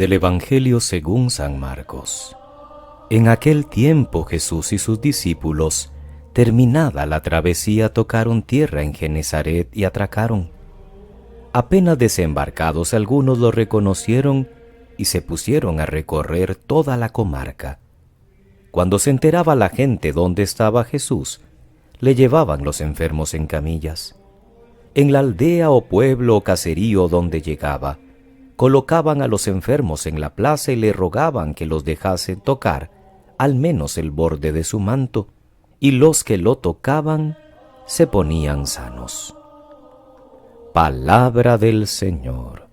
Del Evangelio según San Marcos. En aquel tiempo Jesús y sus discípulos, terminada la travesía, tocaron tierra en Genesaret y atracaron. Apenas desembarcados, algunos lo reconocieron y se pusieron a recorrer toda la comarca. Cuando se enteraba la gente dónde estaba Jesús, le llevaban los enfermos en camillas. En la aldea o pueblo o caserío donde llegaba, colocaban a los enfermos en la plaza y le rogaban que los dejase tocar al menos el borde de su manto, y los que lo tocaban se ponían sanos. Palabra del Señor.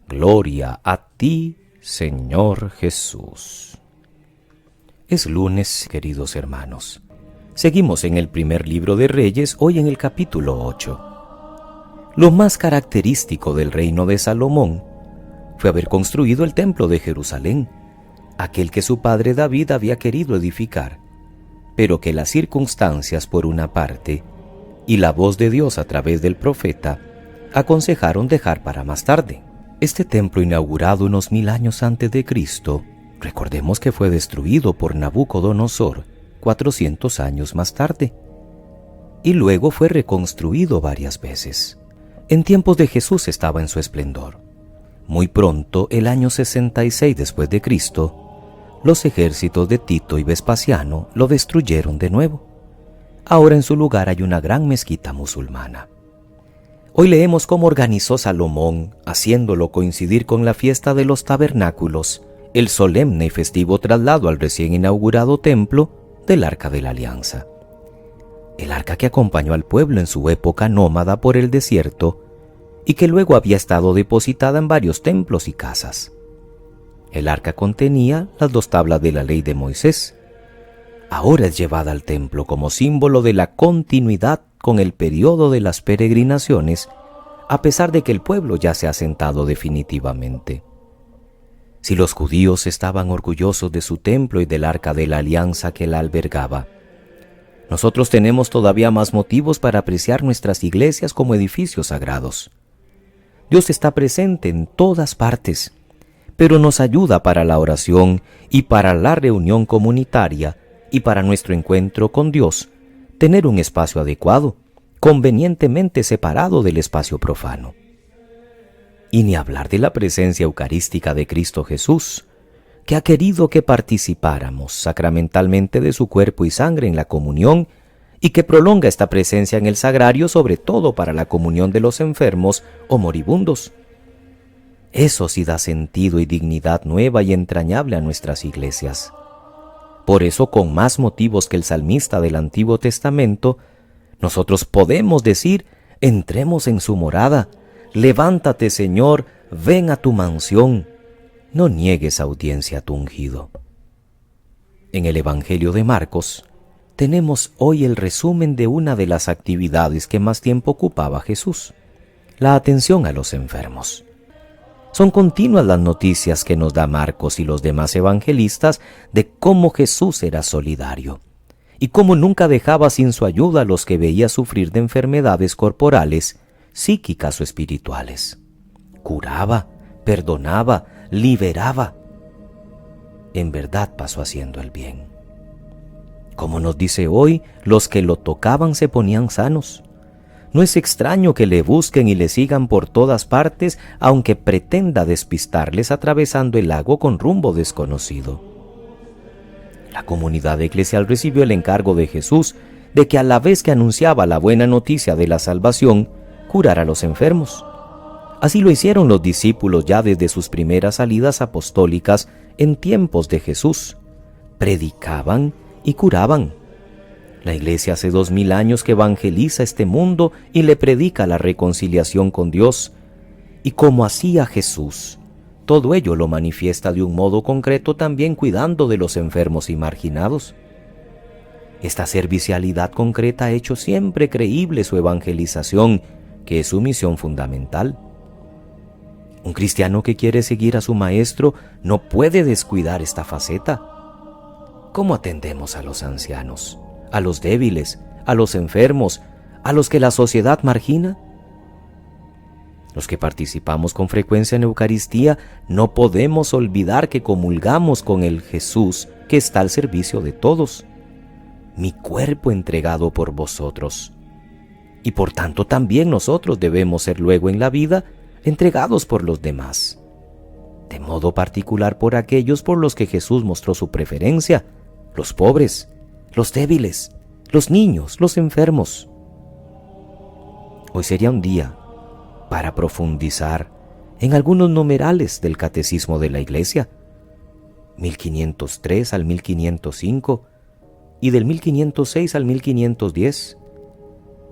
Gloria a ti, Señor Jesús. Es lunes, queridos hermanos. Seguimos en el primer libro de Reyes, hoy en el capítulo 8. Lo más característico del reino de Salomón fue haber construido el templo de Jerusalén, aquel que su padre David había querido edificar, pero que las circunstancias por una parte y la voz de Dios a través del profeta aconsejaron dejar para más tarde. Este templo, inaugurado unos 1000 años antes de Cristo, recordemos que fue destruido por Nabucodonosor 400 años más tarde, y luego fue reconstruido varias veces. En tiempos de Jesús estaba en su esplendor. Muy pronto, el año 66 después de Cristo, los ejércitos de Tito y Vespasiano lo destruyeron de nuevo. Ahora en su lugar hay una gran mezquita musulmana. Hoy leemos cómo organizó Salomón, haciéndolo coincidir con la fiesta de los tabernáculos, el solemne y festivo traslado al recién inaugurado templo del Arca de la Alianza. El arca que acompañó al pueblo en su época nómada por el desierto y que luego había estado depositada en varios templos y casas. El arca contenía las 2 tablas de la ley de Moisés. Ahora es llevada al templo como símbolo de la continuidad con el periodo de las peregrinaciones, a pesar de que el pueblo ya se ha asentado definitivamente. Si los judíos estaban orgullosos de su templo y del arca de la alianza que la albergaba, nosotros tenemos todavía más motivos para apreciar nuestras iglesias como edificios sagrados. Dios está presente en todas partes, pero nos ayuda para la oración y para la reunión comunitaria y para nuestro encuentro con Dios, tener un espacio adecuado, convenientemente separado del espacio profano. Y ni hablar de la presencia eucarística de Cristo Jesús, que ha querido que participáramos sacramentalmente de su cuerpo y sangre en la comunión y que prolonga esta presencia en el sagrario, sobre todo para la comunión de los enfermos o moribundos. Eso sí da sentido y dignidad nueva y entrañable a nuestras iglesias. Por eso, con más motivos que el salmista del Antiguo Testamento, nosotros podemos decir: entremos en su morada, levántate, Señor, ven a tu mansión, no niegues audiencia a tu ungido. En el Evangelio de Marcos, tenemos hoy el resumen de una de las actividades que más tiempo ocupaba Jesús: la atención a los enfermos. Son continuas las noticias que nos da Marcos y los demás evangelistas de cómo Jesús era solidario y cómo nunca dejaba sin su ayuda a los que veía sufrir de enfermedades corporales, psíquicas o espirituales. Curaba, perdonaba, liberaba. En verdad pasó haciendo el bien. Como nos dice hoy, los que lo tocaban se ponían sanos. No es extraño que le busquen y le sigan por todas partes, aunque pretenda despistarles atravesando el lago con rumbo desconocido. La comunidad eclesial recibió el encargo de Jesús de que a la vez que anunciaba la buena noticia de la salvación, curara a los enfermos. Así lo hicieron los discípulos ya desde sus primeras salidas apostólicas en tiempos de Jesús. Predicaban y curaban. La Iglesia hace 2000 años que evangeliza este mundo y le predica la reconciliación con Dios. Y como hacía Jesús, todo ello lo manifiesta de un modo concreto también cuidando de los enfermos y marginados. Esta servicialidad concreta ha hecho siempre creíble su evangelización, que es su misión fundamental. Un cristiano que quiere seguir a su Maestro no puede descuidar esta faceta. ¿Cómo atendemos a los ancianos, a los débiles, a los enfermos, a los que la sociedad margina? Los que participamos con frecuencia en Eucaristía no podemos olvidar que comulgamos con el Jesús que está al servicio de todos. Mi cuerpo entregado por vosotros. Y por tanto también nosotros debemos ser luego en la vida entregados por los demás. De modo particular por aquellos por los que Jesús mostró su preferencia, los pobres, los débiles, los niños, los enfermos. Hoy sería un día para profundizar en algunos numerales del Catecismo de la Iglesia, 1503 al 1505 y del 1506 al 1510,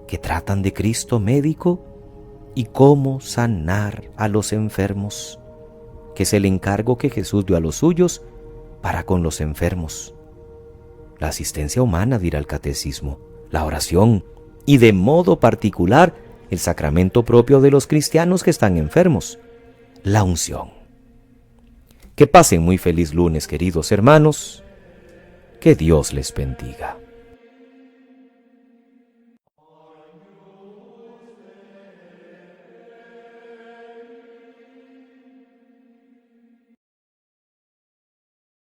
que tratan de Cristo médico y cómo sanar a los enfermos, que es el encargo que Jesús dio a los suyos para con los enfermos. La asistencia humana, dirá el Catecismo, la oración y de modo particular el sacramento propio de los cristianos que están enfermos, la unción. Que pasen muy feliz lunes, queridos hermanos. Que Dios les bendiga.